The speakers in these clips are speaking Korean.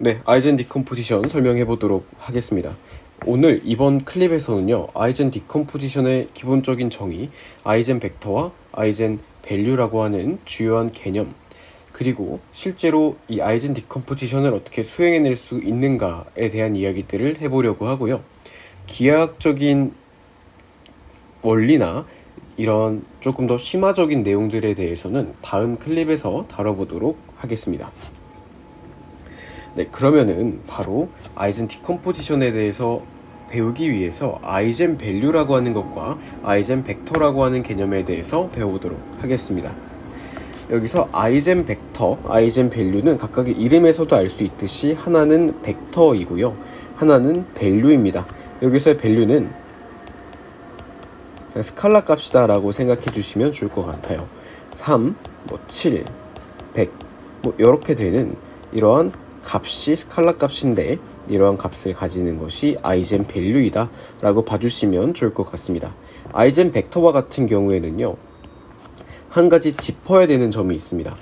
네, 아이젠 디컴포지션 설명해 보도록 하겠습니다. 오늘 이번 클립에서는요, 아이젠 디컴포지션의 기본적인 정의, 아이젠 벡터와 아이젠 밸류라고 하는 주요한 개념, 그리고 실제로 이 아이젠 디컴포지션을 어떻게 수행해낼 수 있는가에 대한 이야기들을 해보려고 하고요. 기하학적인 원리나 이런 조금 더 심화적인 내용들에 대해서는 다음 클립에서 다뤄보도록 하겠습니다. 네, 그러면은 바로 아이젠 디컴포지션에 대해서 배우기 위해서 아이젠 밸류라고 하는 것과 아이젠 벡터라고 하는 개념에 대해서 배워보도록 하겠습니다. 여기서 아이젠 벡터, 아이젠 밸류는 각각의 이름에서도 알 수 있듯이 하나는 벡터이고요, 하나는 밸류입니다. 여기서의 밸류는 스칼라 값이다 라고 생각해 주시면 좋을 것 같아요. 3, 7, 100 이렇게 되는 이러한 값이 스칼라 값인데, 이러한 값을 가지는 것이 아이젠 밸류이다 라고 봐주시면 좋을 것 같습니다. 아이젠 벡터와 같은 경우에는요, 한 가지 짚어야 되는 점이 있습니다.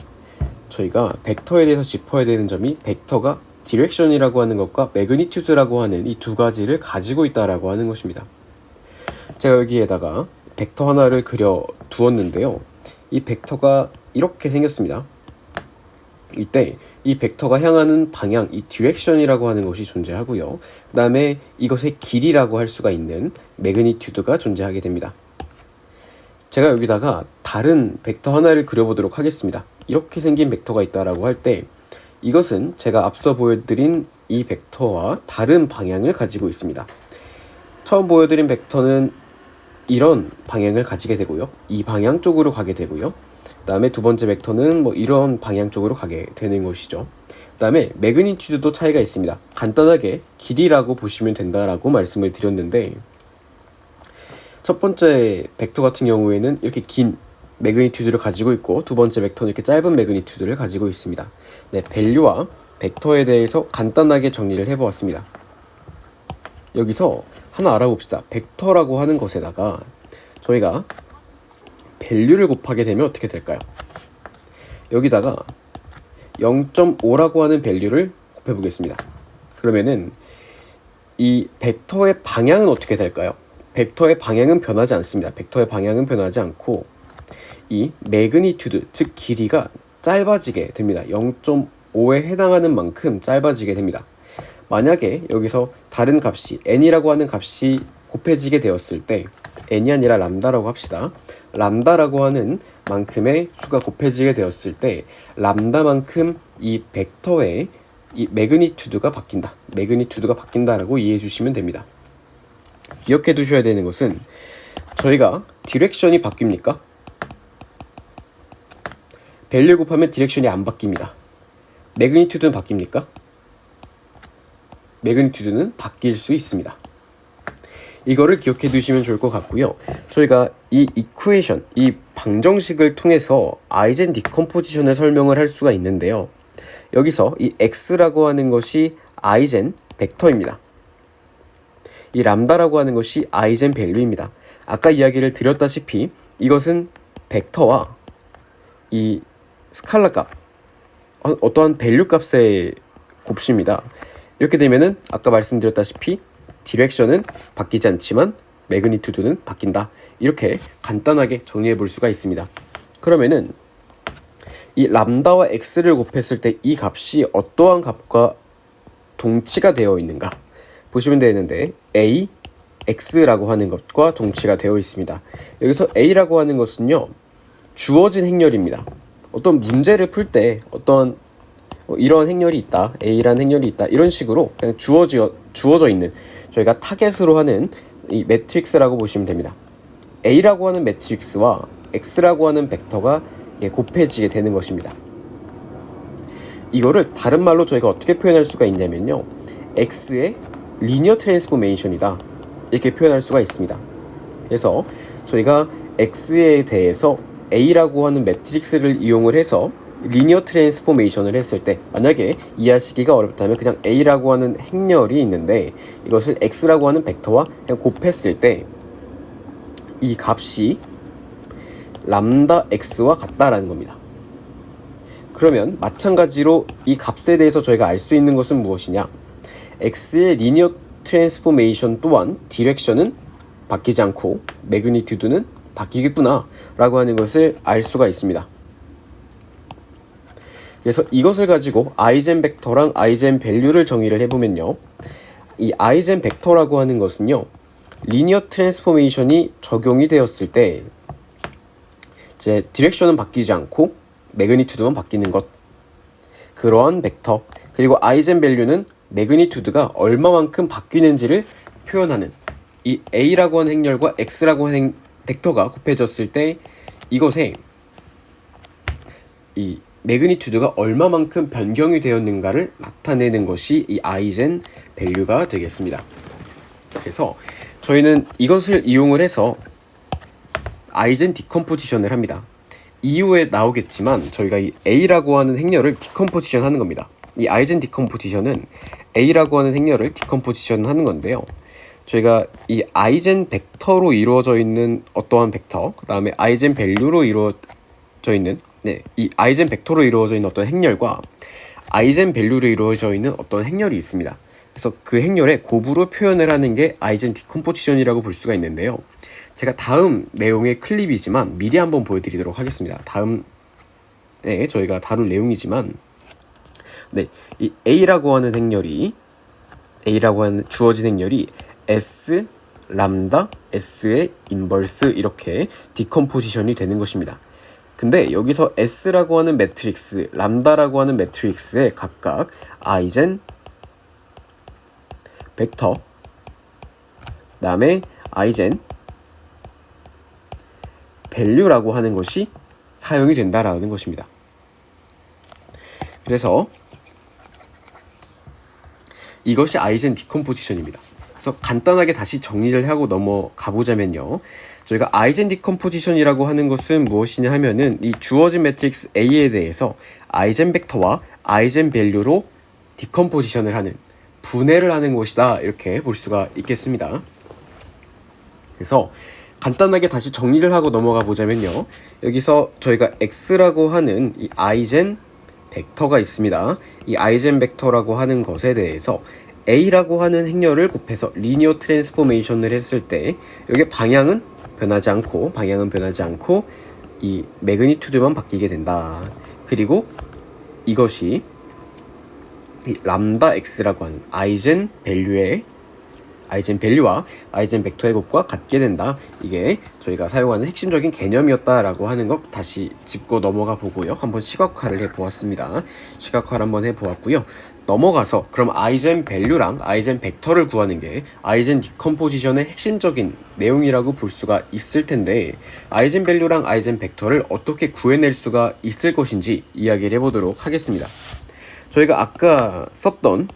저희가 벡터에 대해서 짚어야 되는 점이, 벡터가 디렉션이라고 하는 것과 매그니튜드라고 하는 이 두 가지를 가지고 있다라고 하는 것입니다. 제가 여기에다가 벡터 하나를 그려 두었는데요, 이 벡터가 이렇게 생겼습니다. 이때 이 벡터가 향하는 방향, 이 디렉션이라고 하는 것이 존재하고요, 그 다음에 이것의 길이라고 할 수가 있는 매그니튜드가 존재하게 됩니다. 제가 여기다가 다른 벡터 하나를 그려보도록 하겠습니다. 이렇게 생긴 벡터가 있다라고 할 때, 이것은 제가 앞서 보여드린 이 벡터와 다른 방향을 가지고 있습니다. 처음 보여드린 벡터는 이런 방향을 가지게 되고요, 이 방향 쪽으로 가게 되고요, 그 다음에 두 번째 벡터는 이런 방향 쪽으로 가게 되는 것이죠. 그 다음에 매그니튜드도 차이가 있습니다. 간단하게 길이라고 보시면 된다라고 말씀을 드렸는데, 첫 번째 벡터 같은 경우에는 이렇게 긴 매그니튜드를 가지고 있고, 두 번째 벡터는 이렇게 짧은 매그니튜드를 가지고 있습니다. 네, 밸류와 벡터에 대해서 간단하게 정리를 해보았습니다. 여기서 하나 알아봅시다. 벡터라고 하는 것에다가 저희가 밸류를 곱하게 되면 어떻게 될까요? 여기다가 0.5라고 하는 밸류를 곱해 보겠습니다. 그러면은 이 벡터의 방향은 어떻게 될까요? 벡터의 방향은 변하지 않습니다. 벡터의 방향은 변하지 않고 이 매그니튜드, 즉 길이가 짧아지게 됩니다. 0.5에 해당하는 만큼 짧아지게 됩니다. 만약에 여기서 다른 값이 n이라고 하는 값이 곱해지게 되었을 때, n이 아니라 람다라고 합시다. 람다라고 하는 만큼의 수가 곱해지게 되었을 때, 람다만큼 이 벡터의 이 매그니튜드가 바뀐다. 매그니튜드가 바뀐다라고 이해해 주시면 됩니다. 기억해 두셔야 되는 것은, 저희가 디렉션이 바뀝니까? 밸류 곱하면 디렉션이 안 바뀝니다. 매그니튜드는 바뀝니까? 매그니튜드는 바뀔 수 있습니다. 이거를 기억해 두시면 좋을 것 같고요. 저희가 이 이쿠에이션, 이 방정식을 통해서 아이젠 디컴포지션을 설명을 할 수가 있는데요, 여기서 이 x라고 하는 것이 아이젠 벡터입니다. 이 람다라고 하는 것이 아이젠 밸류입니다. 아까 이야기를 드렸다시피 이것은 벡터와 이 스칼라 값, 어떠한 밸류 값의 곱수입니다. 이렇게 되면은 아까 말씀드렸다시피 디렉션은 바뀌지 않지만 매그니튜드는 바뀐다. 이렇게 간단하게 정리해 볼 수가 있습니다. 그러면은 이 람다와 x를 곱했을 때 이 값이 어떠한 값과 동치가 되어 있는가 보시면 되는데, a, x라고 하는 것과 동치가 되어 있습니다. 여기서 a라고 하는 것은요, 주어진 행렬입니다. 어떤 문제를 풀 때 어떤 이러한 행렬이 있다, a라는 행렬이 있다, 이런 식으로 그냥 주어져 있는, 저희가 타겟으로 하는 이 매트릭스라고 보시면 됩니다. a라고 하는 매트릭스와 x라고 하는 벡터가 곱해지게 되는 것입니다. 이거를 다른 말로 저희가 어떻게 표현할 수가 있냐면요, x의 리니어 트랜스포메이션이다, 이렇게 표현할 수가 있습니다. 그래서 저희가 x에 대해서 a라고 하는 매트릭스를 이용을 해서 리니어 트랜스포메이션을 했을 때, 만약에 이해하시기가 어렵다면 그냥 a라고 하는 행렬이 있는데 이것을 x라고 하는 벡터와 그냥 곱했을 때 이 값이 람다 x와 같다라는 겁니다. 그러면 마찬가지로 이 값에 대해서 저희가 알 수 있는 것은 무엇이냐? x의 리니어 트랜스포메이션 또한 디렉션은 바뀌지 않고 매그니튜드는 바뀌겠구나 라고 하는 것을 알 수가 있습니다. 그래서 이것을 가지고 아이젠 벡터랑 아이젠 밸류를 정의를 해보면요, 이 아이젠 벡터라고 하는 것은요, 리니어 트랜스포메이션이 적용이 되었을 때 이제 디렉션은 바뀌지 않고 매그니튜드만 바뀌는 것, 그러한 벡터. 그리고 아이젠 밸류는 매그니튜드가 얼마만큼 바뀌는지를 표현하는, 이 A라고 하는 행렬과 X라고 하는 벡터가 곱해졌을 때 이것에 이 매그니튜드가 얼마만큼 변경이 되었는가를 나타내는 것이 이 아이젠 밸류가 되겠습니다. 그래서 저희는 이것을 이용을 해서 아이젠 디컴포지션을 합니다. 이후에 나오겠지만 저희가 이 A라고 하는 행렬을 디컴포지션 하는 겁니다. 이 아이젠 디컴포지션은 A라고 하는 행렬을 디컴포지션 하는 건데요, 저희가 이 아이젠 벡터로 이루어져 있는 어떠한 벡터, 그 다음에 아이젠 밸류로 이루어져 있는, 이 아이젠 벡터로 이루어져 있는 어떤 행렬과 아이젠 밸류로 이루어져 있는 어떤 행렬이 있습니다. 그래서 그 행렬의 곱으로 표현을 하는 게 아이젠 디컴포지션이라고 볼 수가 있는데요, 제가 다음 내용의 클립이지만 미리 한번 보여드리도록 하겠습니다. 다음에 저희가 다룰 내용이지만, 이 A라고 하는 행렬이, A라고 하는 주어진 행렬이 S, 람다, S의 인버스 이렇게 디컴포지션이 되는 것입니다. 근데 여기서 S라고 하는 매트릭스, 람다라고 하는 매트릭스에 각각 아이젠 벡터, 그 다음에 아이젠 밸류라고 하는 것이 사용이 된다라는 것입니다. 그래서 이것이 아이젠 디컴포지션입니다. 그래서 간단하게 다시 정리를 하고 넘어가 보자면요, 저희가 아이젠 디컴포지션이라고 하는 것은 무엇이냐 하면은 이 주어진 매트릭스 A에 대해서 아이젠 벡터와 아이젠 밸류로 디컴포지션을 하는, 분해를 하는 것이다, 이렇게 볼 수가 있겠습니다. 그래서 간단하게 다시 정리를 하고 넘어가 보자면요, 여기서 저희가 X라고 하는 이 아이젠 벡터가 있습니다. 이 아이젠 벡터라고 하는 것에 대해서 A라고 하는 행렬을 곱해서 리니어 트랜스포메이션을 했을 때 여기 방향은 변하지 않고 이 매그니튜드만 바뀌게 된다. 그리고 이것이 이 람다 X라고 하는 아이젠 밸류와 아이젠 벡터의 곱과 같게 된다. 이게 저희가 사용하는 핵심적인 개념이었다라고 하는 것 다시 짚고 넘어가 보고요, 한번 시각화를 해보았습니다. 시각화를 한번 해보았고요. 넘어가서 그럼 아이젠 밸류랑 아이젠 벡터를 구하는 게 아이젠 디컴포지션의 핵심적인 내용이라고 볼 수가 있을 텐데, 아이젠 밸류랑 아이젠 벡터를 어떻게 구해낼 수가 있을 것인지 이야기를 해보도록 하겠습니다. 저희가 아까 썼던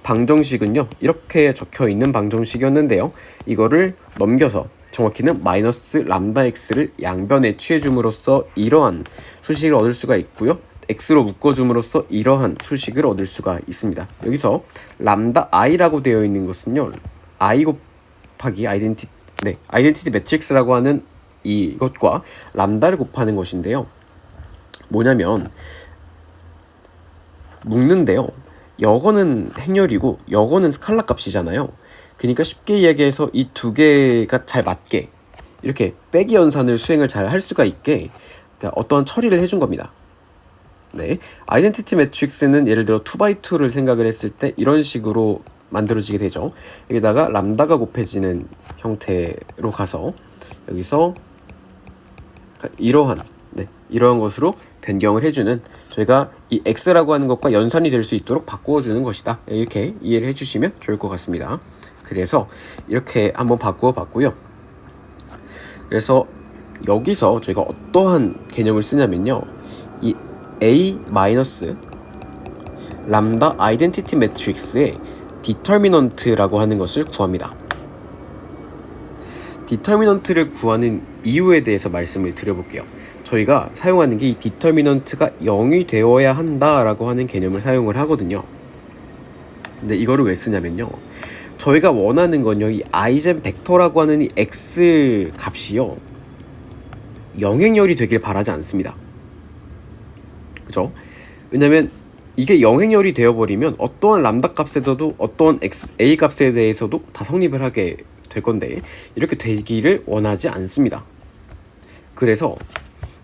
방정식은요, 이렇게 적혀 있는 방정식이었는데요, 이거를 넘겨서 정확히는 마이너스 람다 x를 양변에 취해줌으로써 이러한 수식을 얻을 수가 있고요, x로 묶어줌으로써 이러한 수식을 얻을 수가 있습니다. 여기서 람다 i라고 되어 있는 것은요, i 곱하기 아이덴티티 매트릭스라고 하는 이것과 람다를 곱하는 것인데요, 뭐냐면 묶는데요, 여거는 행렬이고 여거는 스칼라 값이잖아요. 그러니까 쉽게 이야기해서 이 두 개가 잘 맞게 이렇게 빼기 연산을 수행을 잘 할 수가 있게 어떠한 처리를 해준 겁니다. 아이덴티티 매트릭스는 예를 들어 2x2를 생각을 했을 때 이런 식으로 만들어지게 되죠. 여기다가 람다가 곱해지는 형태로 가서 여기서 이러한 것으로 변경을 해주는, 저희가 이 x라고 하는 것과 연산이 될 수 있도록 바꾸어주는 것이다, 이렇게 이해를 해주시면 좋을 것 같습니다. 그래서 이렇게 한번 바꾸어 봤고요. 그래서 여기서 저희가 어떠한 개념을 쓰냐면요, 이 A 마이너스 람다 아이덴티티 매트릭스의 디터미넌트라고 하는 것을 구합니다. 디터미넌트를 구하는 이유에 대해서 말씀을 드려볼게요. 저희가 사용하는 게 이 디터미넌트가 0이 되어야 한다라고 하는 개념을 사용을 하거든요. 근데 이거를 왜 쓰냐면요, 저희가 원하는 건요, 이 아이젠 벡터라고 하는 이 x 값이요, 영행렬이 되길 바라지 않습니다. 되죠. 왜냐면 이게 영행열이 되어버리면 어떠한 람다 값에서도 어떠한 a 값에 대해서도 다 성립을 하게 될 건데 이렇게 되기를 원하지 않습니다. 그래서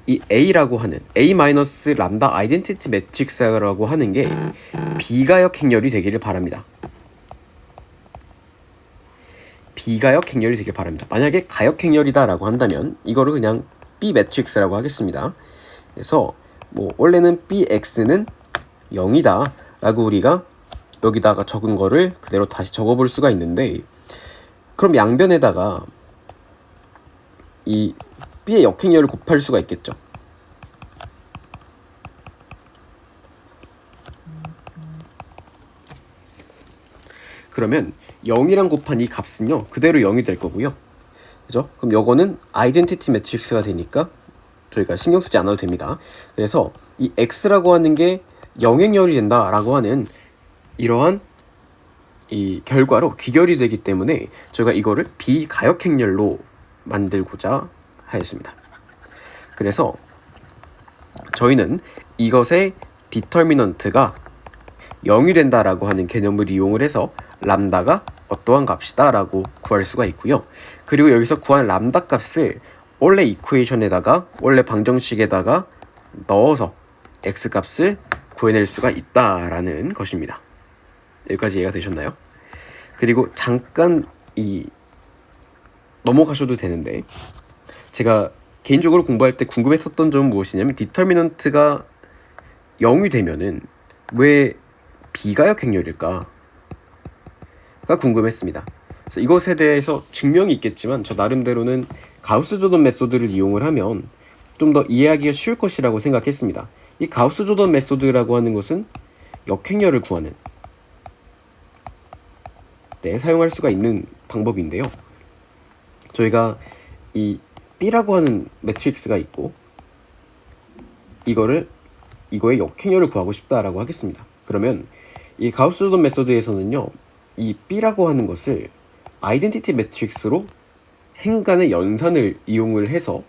이 a라고 하는 a-람다 아이덴티티 매트릭스라고 하는 게 비가역 행렬이 되기를 바랍니다. 비가역 행렬이 되길 바랍니다. 만약에 가역 행렬이다 라고 한다면 이거를 그냥 B 매트릭스라고 하겠습니다. 그래서 뭐 원래는 BX는 0이다 라고 우리가 여기다가 적은 거를 그대로 다시 적어볼 수가 있는데, 그럼 양변에다가 이 B의 역행렬을 곱할 수가 있겠죠. 그러면 0이랑 곱한 이 값은요 그대로 0이 될 거고요. 그죠? 그럼 요거는 아이덴티티 매트릭스가 되니까 저희가 신경 쓰지 않아도 됩니다. 그래서 이 X라고 하는 게 영행열이 된다라고 하는 이러한 이 결과로 귀결이 되기 때문에 저희가 이거를 비가역행렬로 만들고자 하였습니다. 그래서 저희는 이것의 디터미넌트가 0이 된다라고 하는 개념을 이용을 해서 람다가 어떠한 값이다 라고 구할 수가 있고요. 그리고 여기서 구한 람다 값을 원래 이퀘이션에다가 원래 방정식에다가 넣어서 x 값을 구해낼 수가 있다라는 것입니다. 여기까지 이해가 되셨나요? 그리고 잠깐 넘어가셔도 되는데, 제가 개인적으로 공부할 때 궁금했었던 점은 무엇이냐면 디터미넌트가 0이 되면은 왜 비가역 행렬일까? 가 궁금했습니다. 그래서 이것에 대해서 증명이 있겠지만 저 나름대로는 가우스 조던 메소드를 이용을 하면 좀 더 이해하기가 쉬울 것이라고 생각했습니다. 이 가우스 조던 메소드라고 하는 것은 역행렬을 구하는 사용할 수가 있는 방법인데요. 저희가 이 B라고 하는 매트릭스가 있고 이거의 역행렬을 구하고 싶다라고 하겠습니다. 그러면 이 가우스 조던 메소드에서는요 이 B라고 하는 것을 아이덴티티 매트릭스로 행간의 연산을 이용을 해서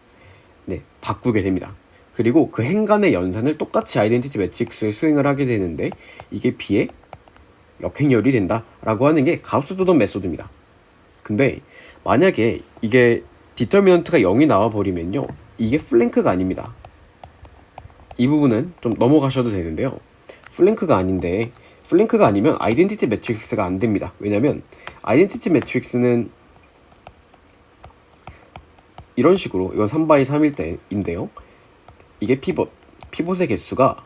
바꾸게 됩니다. 그리고 그 행간의 연산을 똑같이 아이덴티티 매트릭스에 수행을 하게 되는데 이게 B의 역행렬이 된다라고 하는 게 가우스 조던 메소드입니다. 근데 만약에 이게 디터미넌트가 0이 나와버리면요 이게 플랭크가 아닙니다. 이 부분은 좀 넘어가셔도 되는데요. 플랭크가 아니면 아이덴티티 매트릭스가 안 됩니다. 왜냐면 아이덴티티 매트릭스는 이런 식으로, 이건 3x3일 때인데요. 이게 피봇의 개수가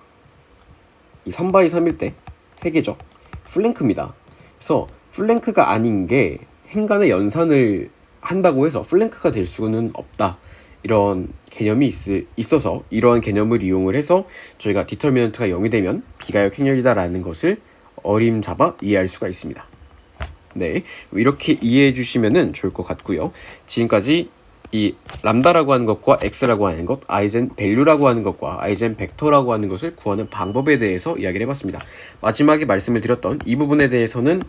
이 3x3일 때 3개죠. 플랭크입니다. 그래서 플랭크가 아닌 게 행간의 연산을 한다고 해서 플랭크가 될 수는 없다. 이런 개념이 있어서 이러한 개념을 이용을 해서 저희가 디터미넌트가 0이 되면 비가역 행렬이다 라는 것을 어림잡아 이해할 수가 있습니다. 네, 이렇게 이해해 주시면 좋을 것 같고요. 지금까지 이 람다라고 하는 것과 x라고 하는 것, 아이젠 밸류라고 하는 것과 아이젠 벡터라고 하는 것을 구하는 방법에 대해서 이야기를 해봤습니다. 마지막에 말씀을 드렸던 이 부분에 대해서는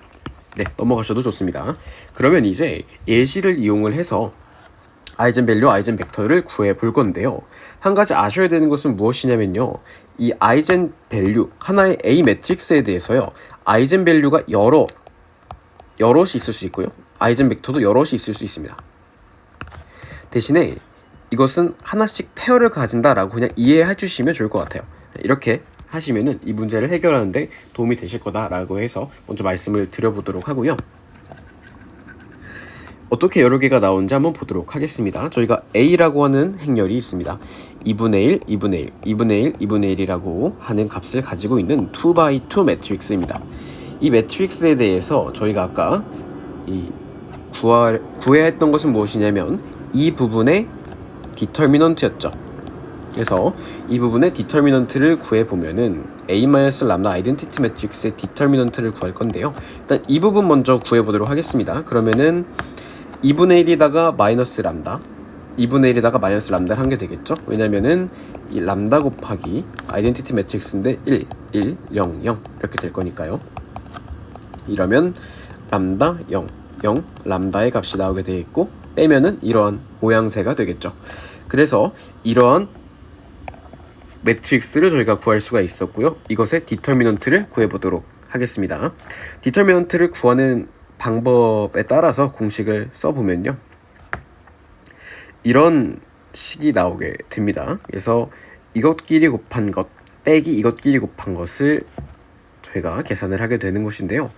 넘어가셔도 좋습니다. 그러면 이제 예시를 이용을 해서 아이젠 밸류, 아이젠 벡터를 구해 볼 건데요. 한 가지 아셔야 되는 것은 무엇이냐면요. 이 아이젠 밸류, 하나의 A 매트릭스에 대해서요. 아이젠 밸류가 여럿이 있을 수 있고요. 아이젠 벡터도 여럿이 있을 수 있습니다. 대신에 이것은 하나씩 페어를 가진다라고 그냥 이해해 주시면 좋을 것 같아요. 이렇게 하시면은 이 문제를 해결하는데 도움이 되실 거다라고 해서 먼저 말씀을 드려보도록 하고요. 어떻게 여러 개가 나오는지 한번 보도록 하겠습니다. 저희가 A라고 하는 행렬이 있습니다. 2분의 1, 2분의 1, 2분의 1, 2분의 1이라고 하는 값을 가지고 있는 2x2 매트릭스입니다. 이 매트릭스에 대해서 저희가 아까 구해야 했던 것은 무엇이냐면 이 부분의 디터미넌트였죠. 그래서 이 부분의 디터미넌트를 구해보면은 A-람다 아이덴티티 매트릭스의 디터미넌트를 구할 건데요. 일단 이 부분 먼저 구해보도록 하겠습니다. 그러면은 2분의 1에다가 마이너스 람다, 2분의 1에다가 마이너스 람다를 한 게 되겠죠. 왜냐면은 이 람다 곱하기 아이덴티티 매트릭스인데 1, 1, 0, 0 이렇게 될 거니까요. 이러면 람다 0, 0, 람다의 값이 나오게 되어 있고 빼면은 이러한 모양새가 되겠죠. 그래서 이러한 매트릭스를 저희가 구할 수가 있었고요. 이것의 디터미넌트를 구해보도록 하겠습니다. 디터미넌트를 구하는 방법에 따라서 공식을 써보면요, 이런 식이 나오게 됩니다. 그래서 이것끼리 곱한 것 빼기 이것끼리 곱한 것을 저희가 계산을 하게 되는 것인데요.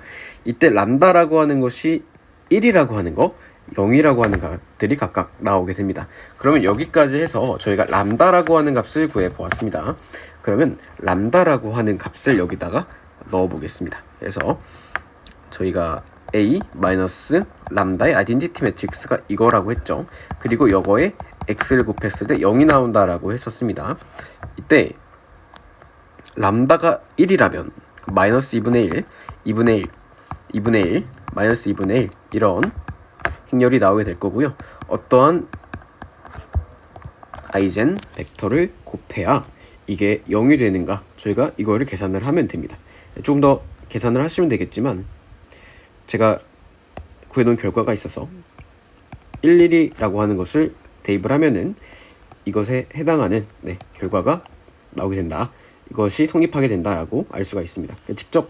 이때 람다라고 하는 것이 1이라고 하는 거, 0이라고 하는 값들이 각각 나오게 됩니다. 그러면 여기까지 해서 저희가 람다라고 하는 값을 구해 보았습니다. 그러면 람다라고 하는 값을 여기다가 넣어 보겠습니다. 그래서 저희가 A 마이너스 람다의 아이덴티티 매트릭스가 이거라고 했죠. 그리고 이거에 x를 곱했을 때 0이 나온다라고 했었습니다. 이때 람다가 1이라면 마이너스 2분의 1, 2분의 1, 2분의 1, 마이너스 2분의 1 이런 행렬이 나오게 될 거고요. 어떠한 아이젠 벡터를 곱해야 이게 0이 되는가, 저희가 이거를 계산을 하면 됩니다. 조금 더 계산을 하시면 되겠지만 제가 구해놓은 결과가 있어서 11이라고 하는 것을 대입을 하면은 이것에 해당하는 결과가 나오게 된다, 이것이 성립하게 된다라고 알 수가 있습니다. 직접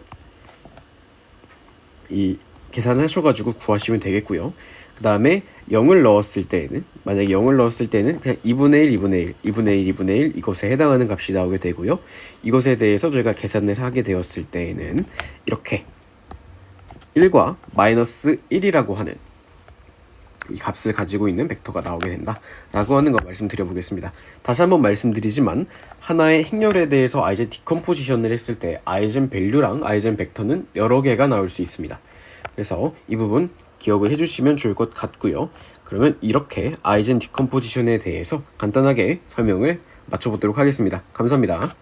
이 계산을 하셔가지고 구하시면 되겠고요. 그 다음에 0을 넣었을 때에는, 만약에 0을 넣었을 때는 그냥 2분의 1, 2분의 1, 2분의 1, 2분의 1 이것에 해당하는 값이 나오게 되고요. 이것에 대해서 저희가 계산을 하게 되었을 때에는 이렇게 1과 마이너스 1이라고 하는 이 값을 가지고 있는 벡터가 나오게 된다 라고 하는 거 말씀드려 보겠습니다. 다시 한번 말씀드리지만 하나의 행렬에 대해서 아이젠 디컴포지션을 했을 때 아이젠 밸류랑 아이젠 벡터는 여러 개가 나올 수 있습니다. 그래서 이 부분 기억을 해주시면 좋을 것 같고요. 그러면 이렇게 아이젠 디컴포지션에 대해서 간단하게 설명을 마쳐보도록 하겠습니다. 감사합니다.